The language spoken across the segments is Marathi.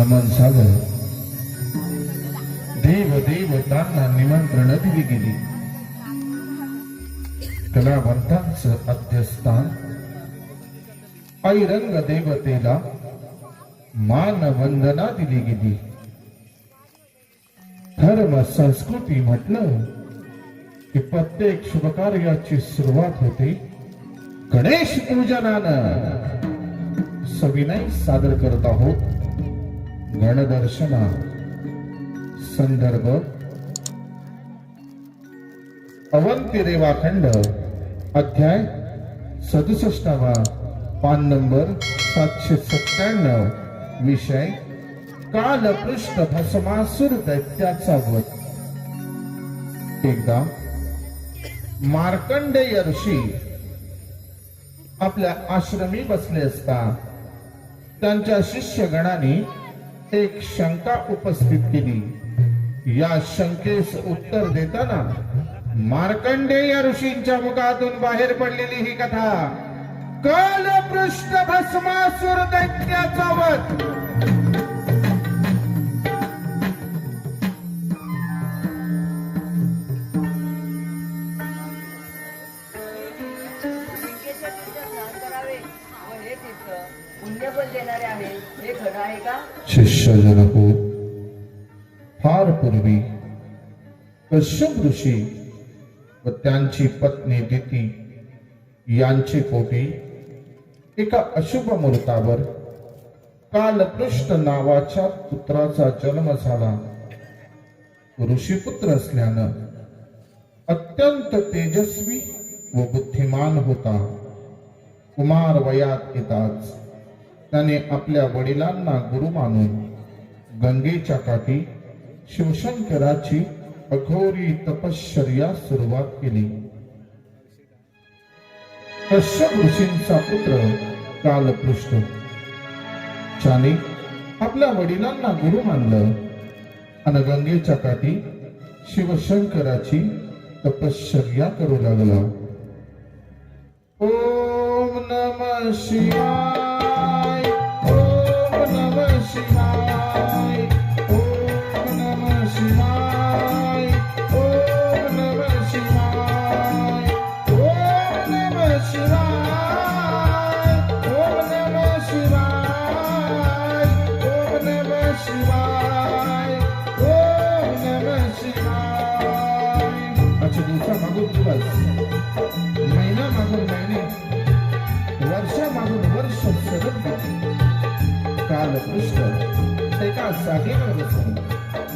नमन झालं. देव देवतांना निमंत्रण दिली गेली. कलावंतांचं अध्यस्थान. आई रंग देवतेला मान वंदना दिली गेली. धर्म संस्कृती म्हटलं की प्रत्येक शुभकार्याची सुरुवात होते गणेश पूजनानं. सविनय सादर करत आहोत गणदर्शना. संदर्भ अवंती रेवाखंड अध्याय 67 पान नंबर 797. विषय कालपृष्ठ भस्मासुर दैत्याचा वध. एकदा मार्कंडेय ऋषी आपल्या आश्रमी बसले असता त्यांच्या शिष्यगणाने एक शंका उपस्थित केली. या शंकेस उत्तर देताना मार्कंडेय ऋषींच्या मुखातून बाहेर पडलेली ही कथा कालपृष्ठ भस्मासुर दैत्याचा वध. शिष्यजन हो, फार पूर्वी कश्यप ऋषी व त्यांची पत्नी दिती यांची पोटी एका अशुभ मुहूर्तावर कालपृष्ठ नावाच्या पुत्राचा जन्म झाला. ऋषीपुत्र असल्यानं अत्यंत तेजस्वी व बुद्धिमान होता. कुमार वयात येताच त्याने आपल्या वडिलांना गुरु मानून गंगेच्या काठी शिवशंकराची अघोरी तपश्चर्या सुरुवात केली. कश्यप ऋषींचा पुत्र कालपृष्ठ ज्याने आपल्या वडिलांना गुरु मानलं आणि गंगेच्या काठी शिवशंकराची तपश्चर्या करू लागला. ओम नमः शिवाय, ओम नमः शिवाय, ओम नमः शिवाय, ओम नमः शिवाय, ओम नमः शिवाय, ओम नमः शिवाय, ओम नमः शिवाय, ओम नमः शिवाय. अच्छा दिवसा मागून दिवस, महिना मागून महिने, वर्षा मागून वर्ष सरत गेली. कालपृष्ठ एका जागेवर बसून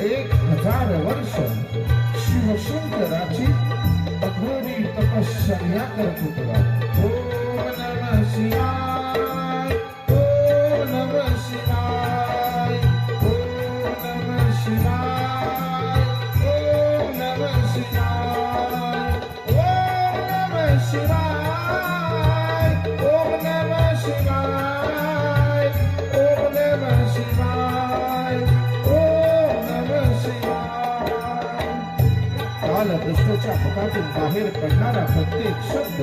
1000 वर्ष शिवशंकराची अघोरी तपश्चर्या करत होता. ओम नमः शिवाय, ओम नमः शिवाय, ओम नमः शिवाय, ओम नमः शिवाय, ओम नमः शिवाय, ओम नमः शिवाय, ओम नमः शिवाय, ओम नमः शिवाय. कालपृष्ठाच्या मुखातून बाहेर पडणारा प्रत्येक शब्द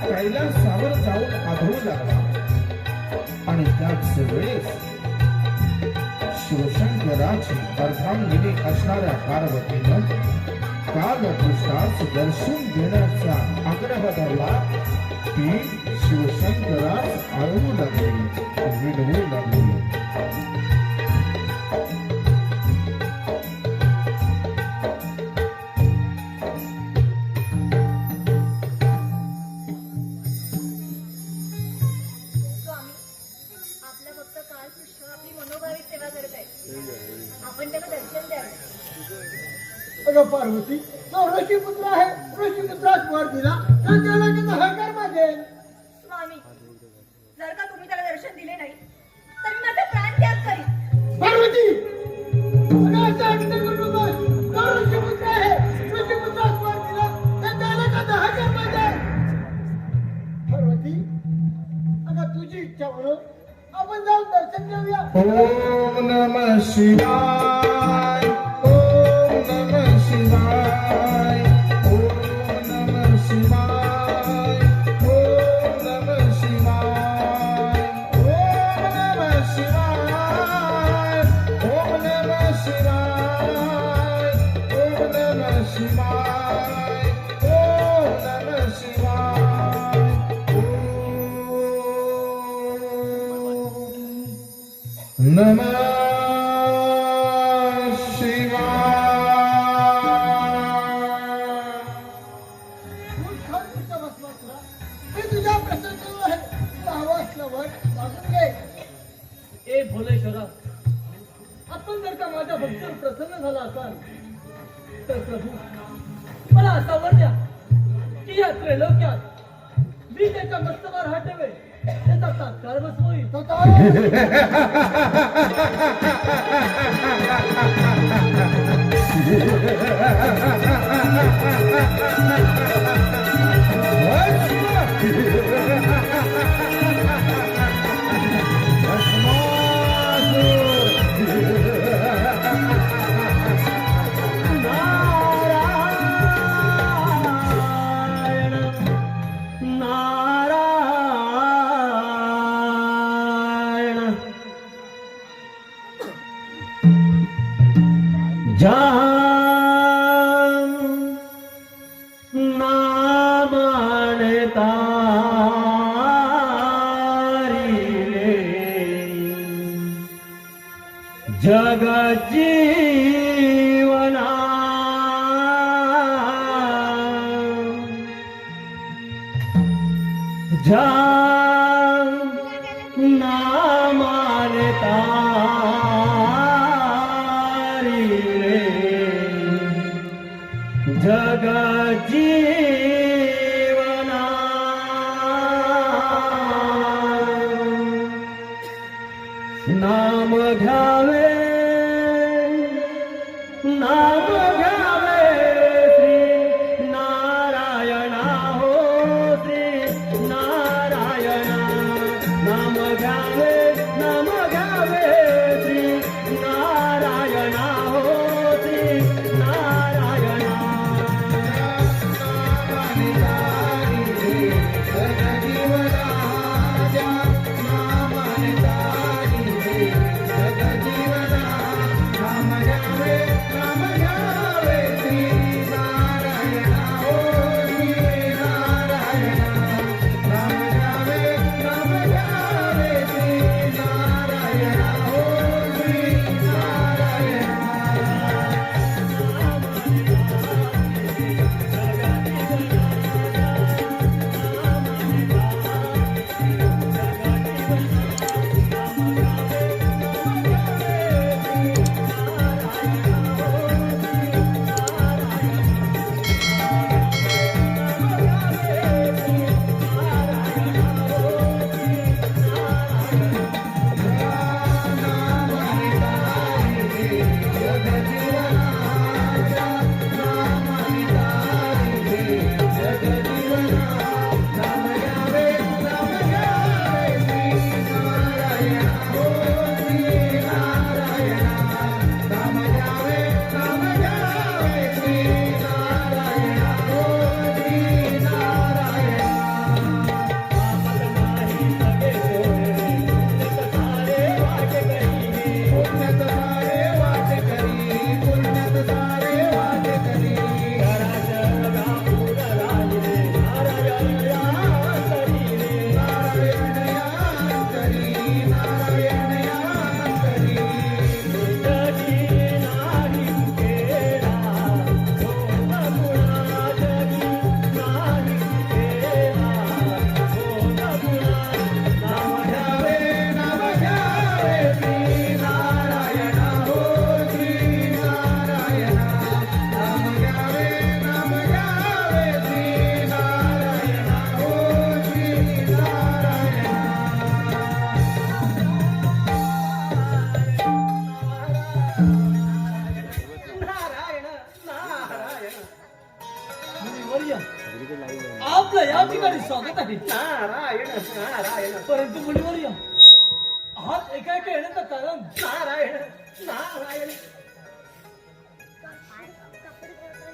कैलासावर जाऊन आढळू लागला आणि त्याच वेळेस शिवशंकराची अर्धांगिनी असणाऱ्या पार्वतीनं कालपृष्ठास दर्शन देण्याचा आग्रह धरला. ती शिवशंकरास आळवू लागली, विनवू लागली. पार्वती तो ऋषीपुत्र आहे. ऋषीपुत्रास वर दिला तर त्याला किती हकार मागेल. स्वामी, जर का तुम्ही त्याला दर्शन दिले नाही तर मी माझा प्राण त्याग करीन. पार्वती असं आज्ञा करू नकोस. तो ऋषीपुत्र आहे. ऋषीपुत्रास वर दिला तर त्याला किती हकार मागेल. पार्वती आता तुझी इच्छा म्हणून आपण जाऊन दर्शन घेऊया. ओम नमः शिवाय, ओम नमः शिवाय, ओम नमः शिवाय, ओम नमः शिवाय, ओम नमः शिवाय, नमः शिवाय. मूर्खांच्या भस्मासुरा, मी तुझ्या प्रसन्न आहे. हवं असल्यावर वागून घे. ए भोलेश्वरा, आपण जर का माझ्या भक्तीवर प्रसन्न झाला असाल तर प्रभू मला असा वर द्या की या त्रैलोक्यात मी त्याच्या मस्तकावर हात ठेवे त्याचा तात्काळ बस होईल. जग जीवना जा नामानता रे जग जीवना नाम घ्यावे नाम घ्यावे श्री नारायणा हो श्री नारायणा नाम घ्यावे श्री नारायणा हो श्री नारायणा आपलं या ठिकाणी स्वागत आहे. नारायण नारायण. परंतु मुलीवर्य हात एका एका येण्याचं कारण नारायण नारायण.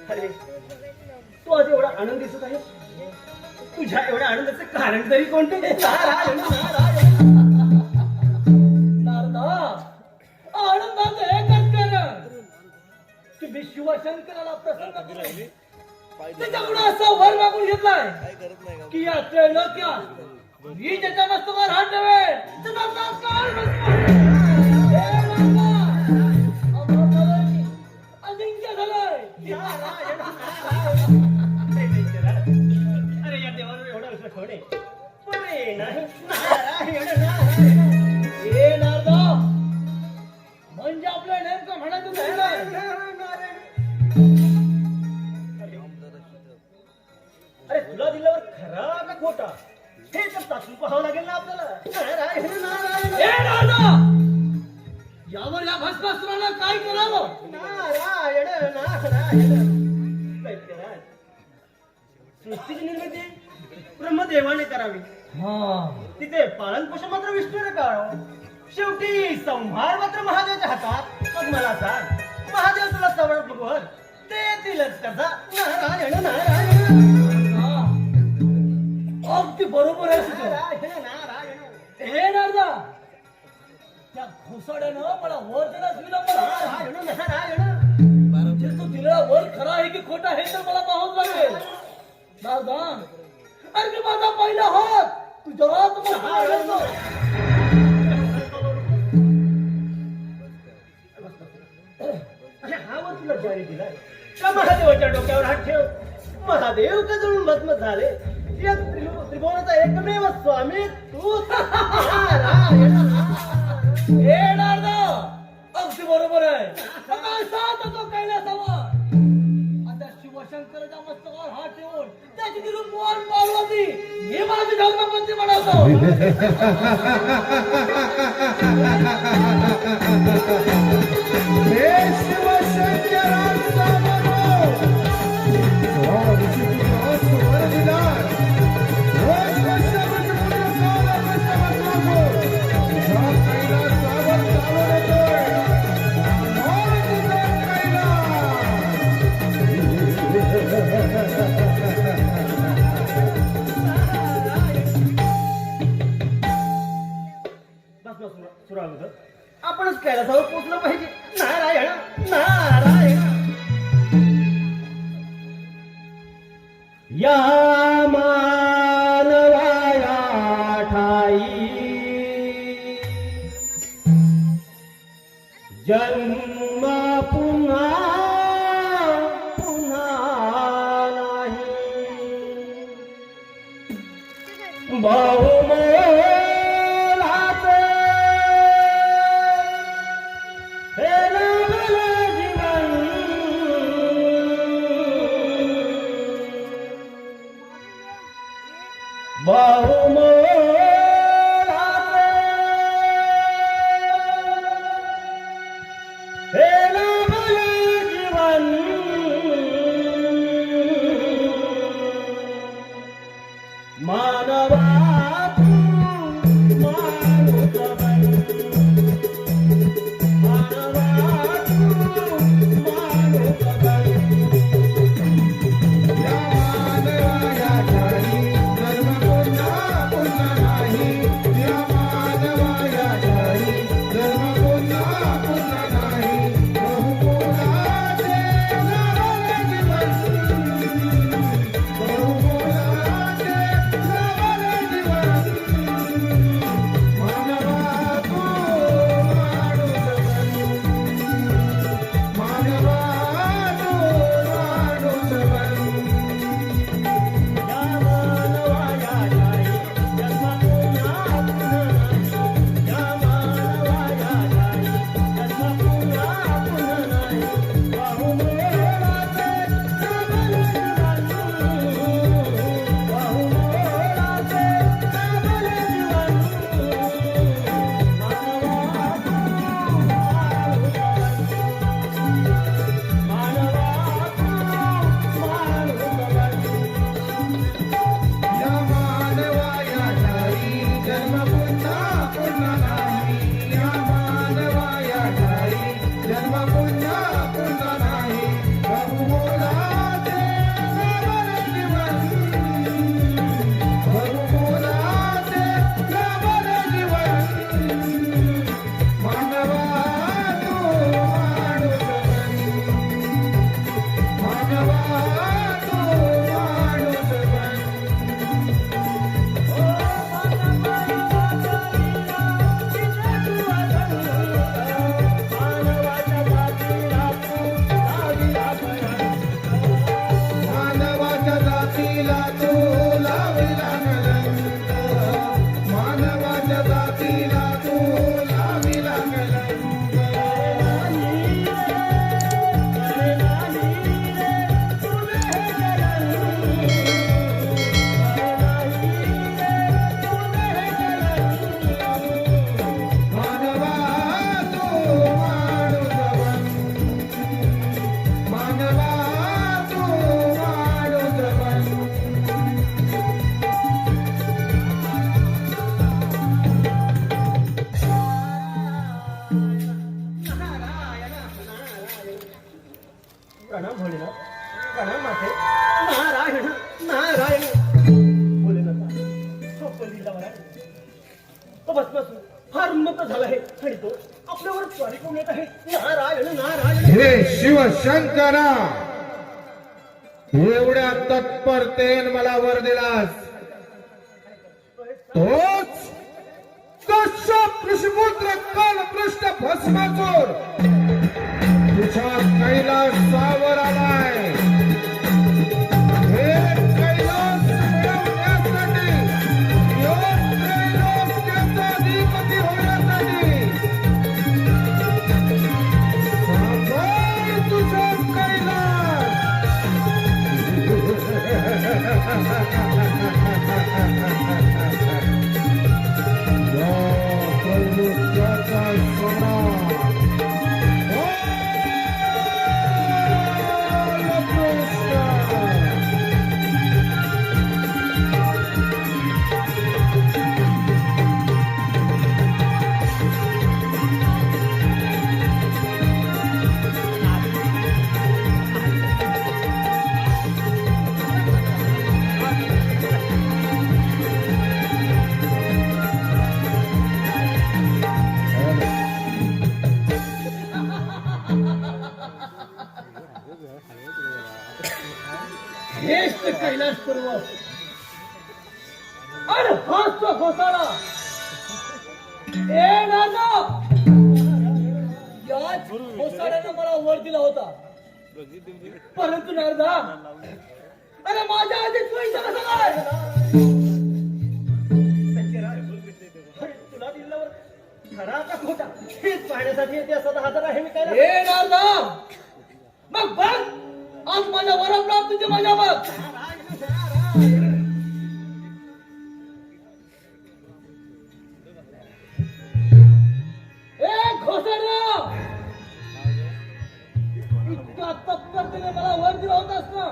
अरे तू आज एवढा आनंद दिसत आहे. तुझ्या एवढ्या आनंदाचे कारण तरी कोणते? नारायण नारायण. नारदा आनंदाचं एकच कारण तुम्ही शिवशंकराला प्रसन्न केले. त्याच्यामुळे असा वर मागून घेतलाय की या त्रैलोक्यात मी त्याच्या मस्तकावर हात ठेवेल त्याचा तात्काळ बस. नारायण नारायण. अरे या देवावर एवढा विश्वास ठेवणे बरे नाही. नारायण नारायण. ए नारदा, म्हणजे आपलं नेमकं म्हणायचं काय? अरे तुला दिल्यावर खरा का खोटा हे तर चाचून पाहावं लागेल ना आपल्याला. नारायण नारायण. ए नारदा, यावर या भस्मासुराला काय करावं? नारायण नारायण. दैत्यराज, सृष्टीची निर्मिती ब्रह्मदेवाने करावी. तिथे पालन पोषण मात्र विष्णूने करावं. शेवटी संहार मात्र महादेवाच्या हातात. मग मला सांग, महादेव तुला सवड भगवत देतीलच कसा? नारायण नारायण. अगदी बरोबर आहे तुझं. नारायण नारायण. हे नारदा, त्या घोसाड्यानं मला वर देण्यास विलंब झाला. नारायण नारायण. म्हणजे तो दिलेला वर खरा आहे की खोटा हे तर मला पाहावं लागेल. नारदा, अरे मी माझा पहिला हात तुझ्या हात घालतो. अरे हा वर तुला जारी दिलाय का? महादेवाच्या डोक्यावर हात ठेव. महादेव का जळून भस्म झाले. या त्रिभुवनाचा एकमेव स्वामी तू. नारायण नारायण. हे नारदा, अगदी बरोबर आहे. असा तो कैलासावर आता शिवशंकराच्या मस्तकावर हात ठेवून त्याची ती रूपवान पार्वती हे माझी धर्मपत्नी म्हणावतो. हे शिवशंकरांचा बरो. ऋषिपुत्र सुवर्णविलास. रोज वैष्णवांच्या पुत्र साला वैष्णवांचा तुझ्या कैलासावर चालून येतोय. मोर तुझा सुरांग आपणच कैलासावर पोचलं पाहिजे. नारायण नारायण. या मानवाया ठाई जन्म पुन्हा पुन्हा नाही. बहुमोलाचे हे लाभले जीवन. बहुमोलाचे हे लाभले जीवन. मानवा तू माणूस बन. मानवा तू माणूस बन. या मानवाया ठाई जन्म पुन्हा पुन्हा नाही. या मानवाया ठाई जन्म पुन्हा पुन्हा नाही. बहुमोलाचे लाभले जीवन. बहुमोलाचे लाभले जीवन. लाविला कलंक मानवाच्या जातीला तू लाविला कलंक मानवा तू माणूसवन मानवा तू माणूसवन प्रणाम भोलेनाथ प्रणाम माते नारायण नारायण भोलेनाथ तो पलीकडला मला तो भस्मासूर फार उन्नत झाला आहे आणि तो आपल्यावर स्वारी करून येत आहे नारायण नारायण हे शिवशंकरा एवढ्या तत्परतेन मला वर दिलास तोच कश्यप ऋषिपुत्र कालपृष्ठ भस्मासूर तुझ्या कैलासावर आलाय हे कैलास मिळवण्यासाठी योग त्रैलोक्याचा अधिपती होण्यासाठी सांभाळ तुझा कैलास या त्रैलोक्याचा सम्राट हेच ते कैलास पर्वत आणि हाच तो घोसाळा ए नाना याच घोसाळ्यानं मला वर दिला होता परंतु नारदा अरे माझ्या आधी तू इथं कसा काय तुला दिल्यावर खरा का खोटा हेच पाहण्यासाठी येते असं हजर आहे मी काय ए नारदा मग बघ आज माझ्या वरप्राप्तीचे माझ्या बघ ए घोसाळ्या इतका तत्परतेने मला वर दिला होतास ना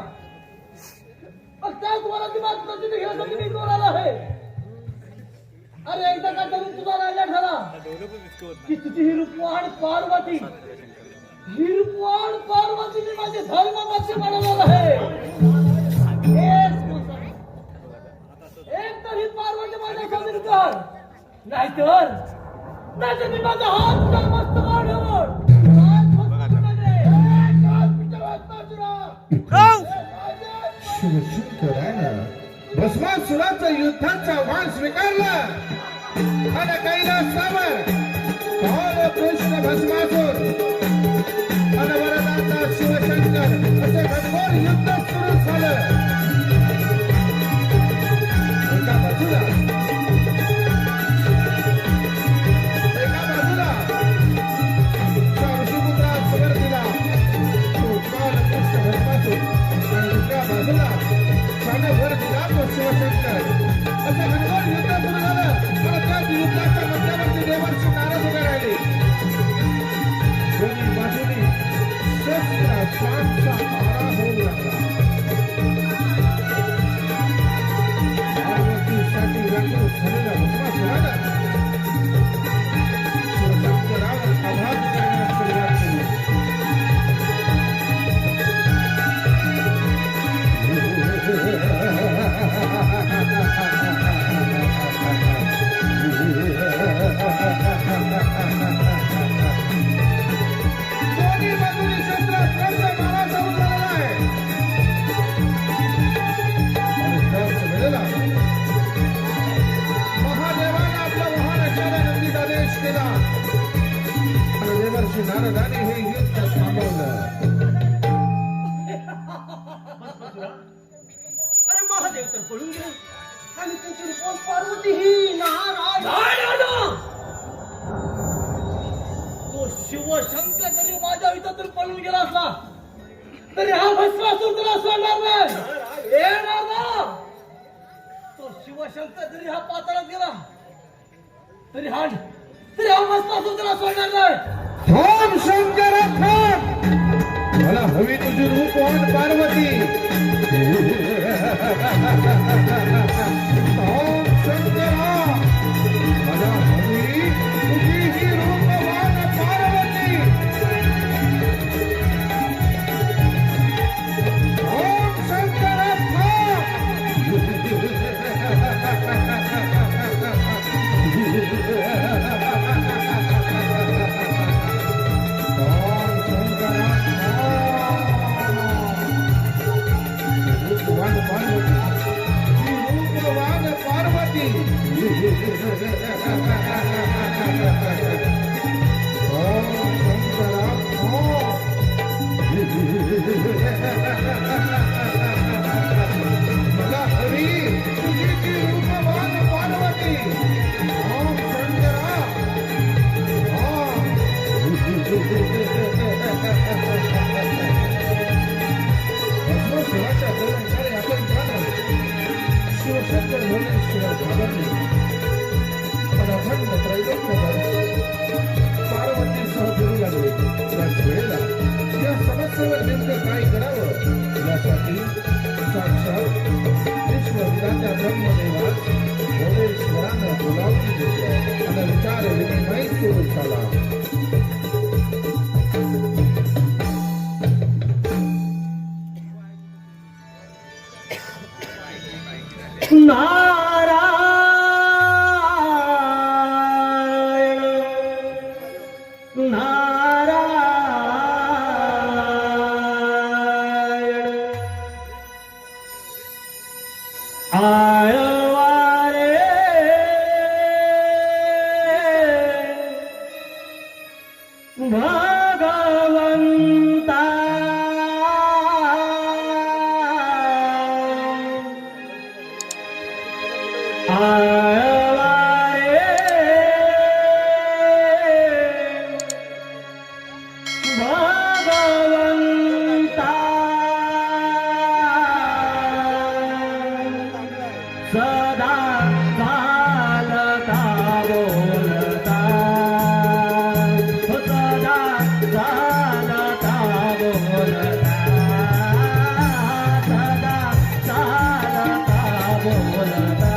मग त्याच वराची बात प्रतिनिधी घेण्यासाठी मी इथवर आलो आहे अरे एकदा का तरी तुझा राजा ठरा की तुझी ही रूपवान पार्वती हिरवाण पार्वतीने माझे धर्मपत्नी बनवलेलं आहे एक तर ही पार्वती माझ्या समोर कर नाहीतर मी माझा हात तर मस्तकावर शिवशंकरानं भस्मासुराचं युद्धाचा वाण स्वीकारला आणि कैलासावर कालपृष्ठ भस्मासूर आणि वरदाता शिवशंकर असे घनघोर युद्ध सुरू झालं एका बाजूला ऋषिपुत्रास वर दिला तो कालपृष्ठ भस्मासूर आणि दुसऱ्या बाजूला त्याने वर दिला तो शिवशंकर असे घनघोर युद्ध सुरू झालं आणि त्याच युद्धाच्या मध्यवर्ती देवर्षी नारद उभे राहिले दोन्ही बाजूनी शस्त्रास्त्रांचा मारा होऊ लागला पार्वतीसाठी व्याकुळ झालेल्या भस्मासुरानं शिवशंकरावर आघात करण्यास सुरुवात केली दोन्ही बाजूनी शस्त्रास्त्रांचा मारा चालू झालेला आहे आणि त्याच वेळेला महादेवानं आपला वाहन असलेल्या नंदीचा आदेश केला आणि देवर्षी नारदाने हे युद्ध थांबवलं अरे महादेव तर पळून गेले शिरपोल पार्वती ही नाराज. तो शिवशंकर जरी माझ्या विचारातून पळून गेला असला तरी हा भस्मासूर तुला सोडणार नाही. ए नागा, तो शिवशंकर जरी हा पाताळात गेला तरी हा भस्मासूर तुला सोडणार नाही. थांब शंकर थांब, मला हवी तुझी रूपवान पार्वती. थांब शंकरा, मला हवी तुझी ही रूपवान पार्वती. थांब शंकरा पार्वती. मला हवी तुझी ती रूपवान पार्वती. शिवाच्या कल्याणकारी आपण शिवशंकर भुवनेश्वर घाबरले. पण अखंड त्रैलोक्य पार्वतीसह फिरू लागले. याच वेळेला या समस्येवर नेमकं काय करावं यासाठी साक्षात विश्वविधात्या ब्रह्मदेवास भुवनेश्वरानं बोलावून घेतलं आणि विचार विनिमय सुरू झाला. नारायण आळवारे भगवंता भगवंता सदा चालता बोलता सदा चालता बोलता सदा चालता बोलता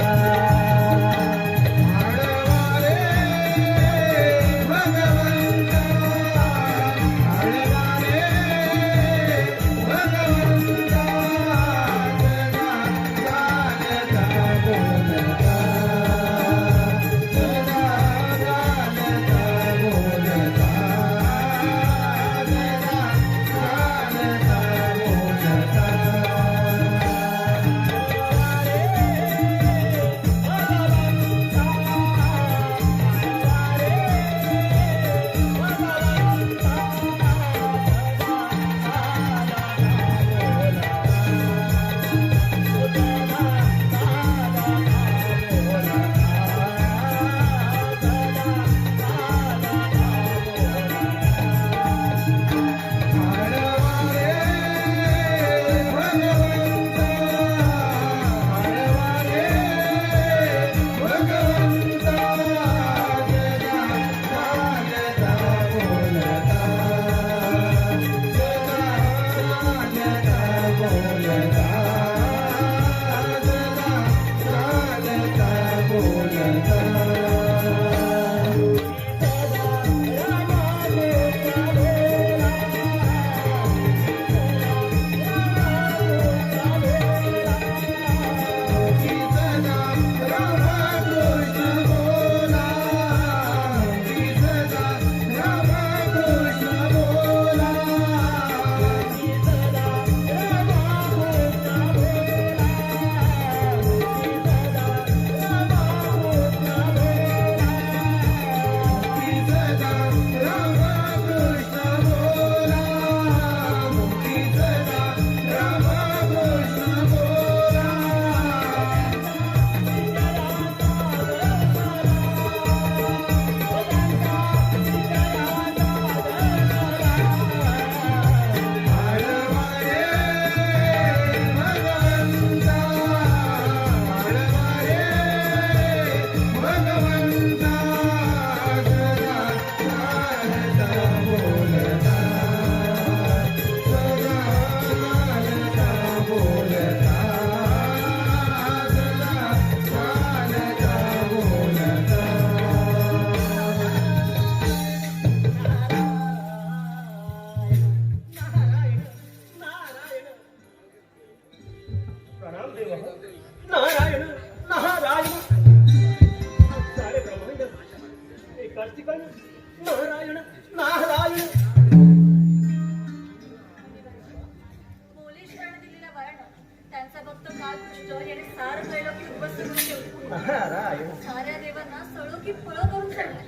उद्ध्वस्त करून ठेवली. नारायण साऱ्या देवांना सळो की पळो करून सोडलं.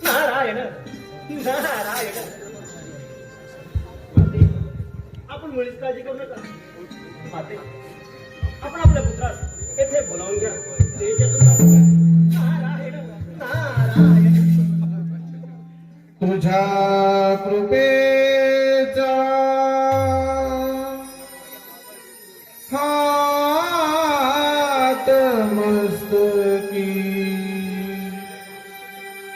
नारायण नारायण. माते, आपण मुळीच काळजी करू नका. माते, आपण आपल्या पुत्रास येथे बोलावून घ्या. ते येथून जाऊ. नारायण नारायण. तुझ्या कृपेचा हात मस्तकी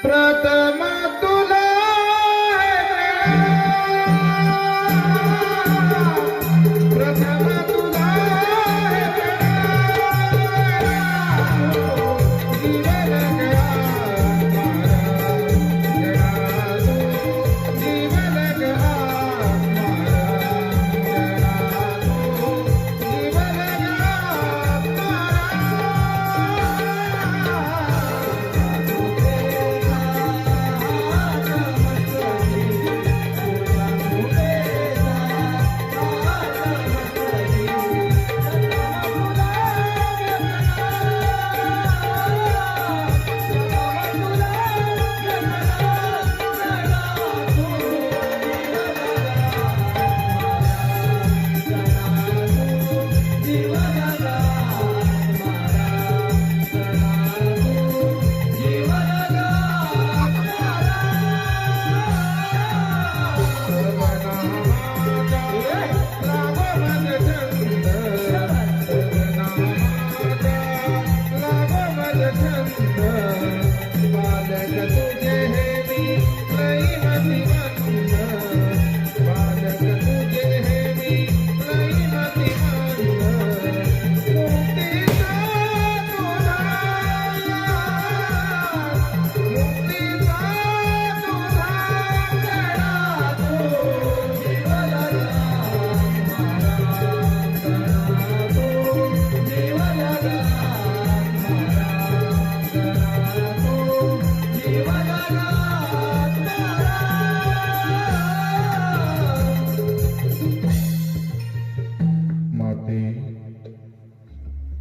प्रथम तुला प्रथम तुला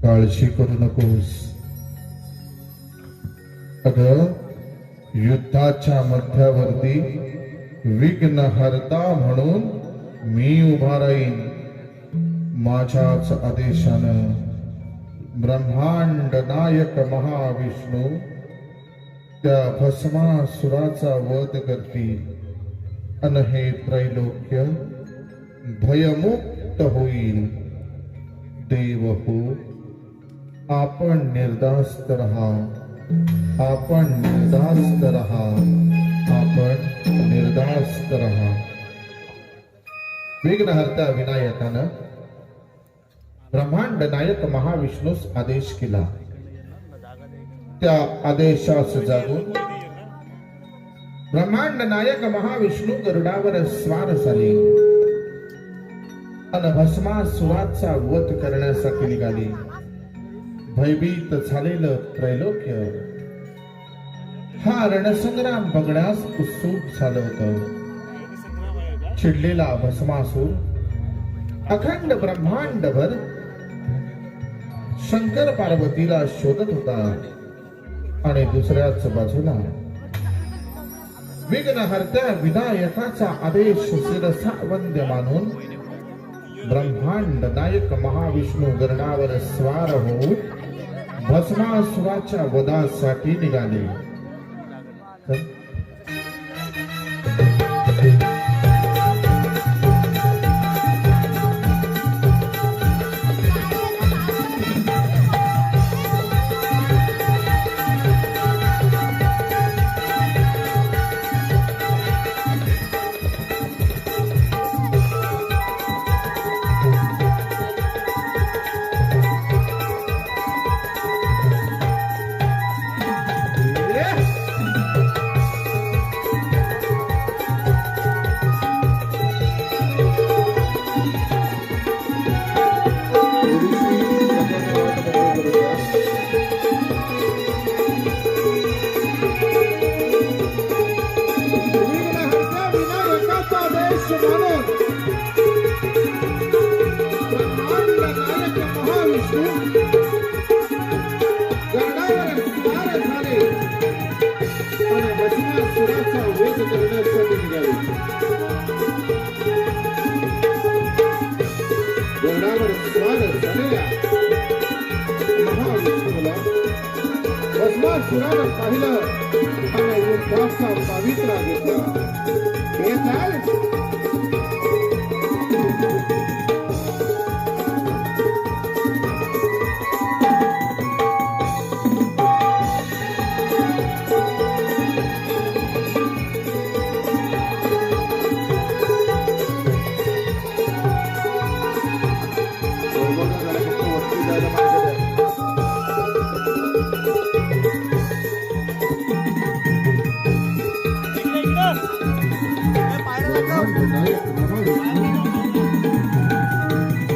काळजी करू नकोस. अगं, युद्धाच्या मध्यावर्ती विघ्नहर्ता म्हणून मी उभा राहीन. माझ्याच आदेशानं ब्रह्मांड नायक महाविष्णू त्या भस्मासुराचा वध करतील अन हे त्रैलोक्य भयमुक्त होईल. देव हो, आपण निर्धास्त रहा. आपण निर्धास्त रहा. आपण निर्धास्त रहा. विघ्नहर्ता विनायकानं ब्रह्मांड नायक महाविष्णूस आदेश केला. त्या आदेशास जागून ब्रह्मांड नायक महाविष्णू गरुडावर स्वार झाले अन भस्मासुराचा वध करण्यासाठी निघाले. भयभीत झालेलं त्रैलोक्य हा रणसंग्राम बघण्यास उत्सुक झालं होतं. चिडलेला भस्मासूर अखंड ब्रह्मांडभर शंकर पार्वतीला शोधत होता आणि दुसऱ्याच बाजूला विघ्नहर्त्या विनायकाचा आदेश शिरसा वंद्य मानून ब्रह्मांड नायक महाविष्णू गरुडावर स्वार होऊन भस्मासुराच्या वधासाठी निघाले. भस्मासुरानं पाहिलं आणि युद्धाचा पवित्रा घेतला. हे चाल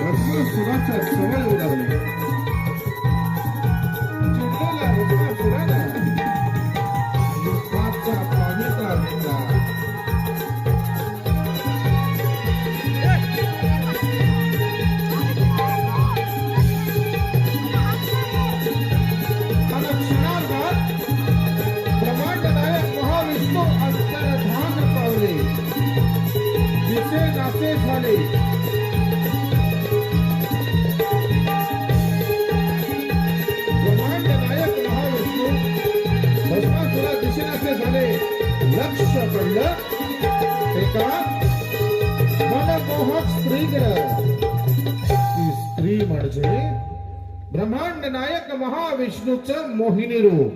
भस्मासुराच्या सवय उडाली. चिडलेल्या भस्मासुरानं युद्धाचा पवित्रा घेतला. आणि क्षणार्धात ब्रह्मांड नायक महाविष्णू अंतर्धान पावले. दिसे नासे झाले. ब्रह्मांड नायक महाविष्णू भस्मासुरा दिशेनासे झाले. लक्ष पडलं एका मनमोहक स्त्रीकडं. ती स्त्री म्हणजे ब्रह्मांड नायक महाविष्णूचं मोहिनी रूप.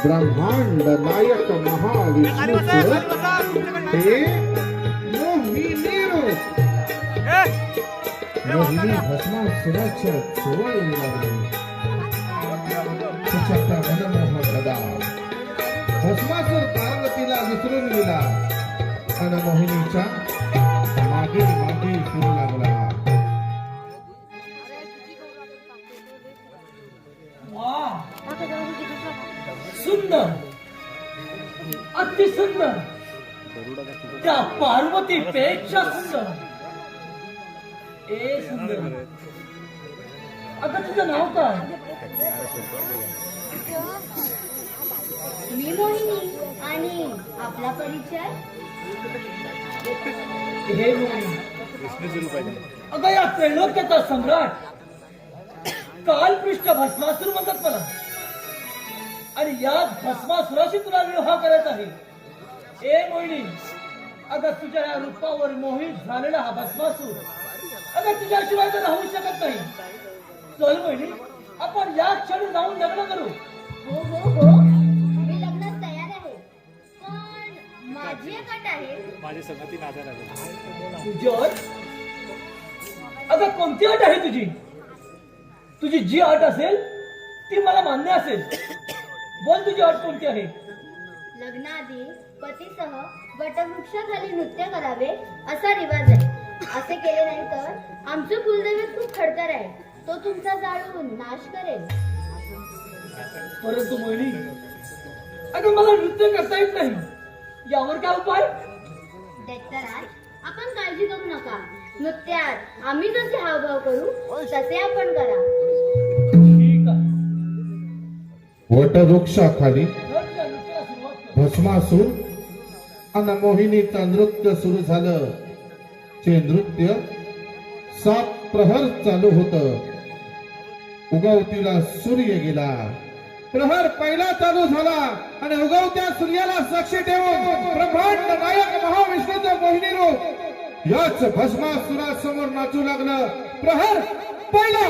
ब्रह्मांड नायक महाविष्णूचं हे मोहिनी रूप. मोहिनी भस्मासुराच्या जवळ येऊ लागली. तिच्या मनमोहक गदा. भस्मासुर पार्वतीला विसरून गेला आणि मोहिनीच्या मागे मागे फिरू लागला. सुंदर, अति सुंदर, त्या पार्वतीपेक्षा सुंदर. ए सुंदर, आता तुझं नाव काय? मी मोहिनी. आणि आपला परिचय? हे मोहिनी, अगं या त्रैलोक्याचा सम्राट कालपृष्ठ भस्मासुर म्हणतात मला. आणि या भस्मासुराशी तुला विवाह करायचा आहे. ए मोहिनी, अगं तुझ्या या रूपावर मोहित झालेला हा भस्मासूर अगं तुझ्याशिवाय तर राहू शकत नाही. चल मोहिनी, आपण या क्षणी जाऊन लग्न करू. हो हो हो, मी लग्नास तयार आहे. पण माझी एक अट आहे. तुझी अट? अगं कोणती अट आहे तुझी? तुझी जी अट असेल ती मला मान्य असेल. बोल, तुझी अट कोणती आहे? लग्नाआधी पतीसह वटवृक्षाखाली नृत्य करावे असा रिवाज आहे. असे केले नाही तर आमचे कुलदैवत खूप खडतर आहे. तो तुमचा जाळून नाश करेल. परंतु मोहिनी, अगं मला नृत्य करता येत नाही. यावर काय उपाय? दैत्यराज, आपण काळजी करू नका. नृत्यात आम्ही जसे हावभाव करू तसे आपण करा. ठीक आहे. वटवृक्षाखाली तर त्या नृत्याला सुरुवात कर. भस्मासूर आणि मोहिनीचं नृत्य सुरू झालं. ते नृत्य 7 प्रहर चालू होत. उगवतीला सूर्य गेला. प्रहर पहिला चालू झाला आणि उगवत्या सूर्याला साक्षी ठेवून ब्रह्मांड नायक महाविष्णूचं मोहिनी रूप याच भस्मासुरासमोर नाचू लागलं. प्रहर पहिला